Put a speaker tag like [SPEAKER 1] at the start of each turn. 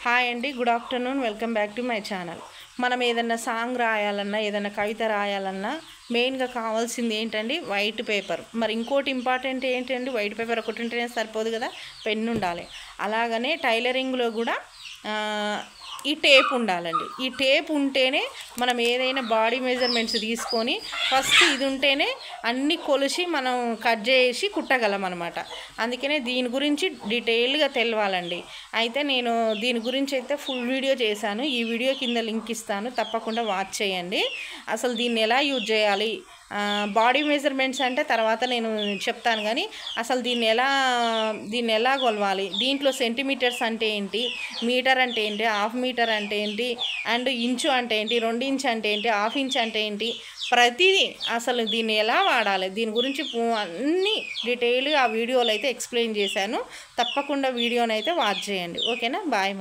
[SPEAKER 1] Hi అండి, good afternoon. Welcome back to my channel. మనం ఏదన్నా సాంగ్ రాయాలన్నా, ఏదన్నా కవిత రాయాలన్నా మెయిన్గా కావాల్సింది ఏంటండి? White paper. మరి ఇంకోటి ఇంపార్టెంట్ ఏంటండి? వైట్ పేపర్ ఒకటి ఉంటేనే సరిపోదు కదా, పెన్ ఉండాలి. అలాగనే టైలరింగ్లో కూడా ఈ టేప్ ఉండాలండి. ఈ టేప్ ఉంటేనే మనం ఏదైనా బాడీ మెజర్మెంట్స్ తీసుకొని ఫస్ట్ ఇది ఉంటేనే అన్నీ కొలిసి మనం కట్ చేసి కుట్టగలం అనమాట. అందుకనే దీని గురించి డీటెయిల్గా తెలవాలండి. అయితే నేను దీని గురించి అయితే ఫుల్ వీడియో చేశాను. ఈ వీడియో కింద లింక్ ఇస్తాను, తప్పకుండా వాచ్ చేయండి. అసలు దీన్ని ఎలా యూజ్ చేయాలి, బాడీ మెజర్మెంట్స్ అంటే తర్వాత నేను చెప్తాను. కానీ అసలు దీన్ని ఎలా కొలవాలి, దీంట్లో సెంటీమీటర్స్ అంటే ఏంటి, మీటర్ అంటే ఏంటి, హాఫ్ మీటర్ అంటే ఏంటి, అండ్ ఇంచు అంటే ఏంటి, 2 ఇంచ్ అంటే ఏంటి, హాఫ్ ఇంచ్ అంటే ఏంటి, ప్రతిదీ అసలు దీన్ని ఎలా వాడాలి, దీని గురించి అన్నీ డీటెయిల్గా ఆ వీడియోలో అయితే ఎక్స్ప్లెయిన్ చేశాను. తప్పకుండా వీడియోని అయితే వాచ్ చేయండి. ఓకేనా? బాయ్.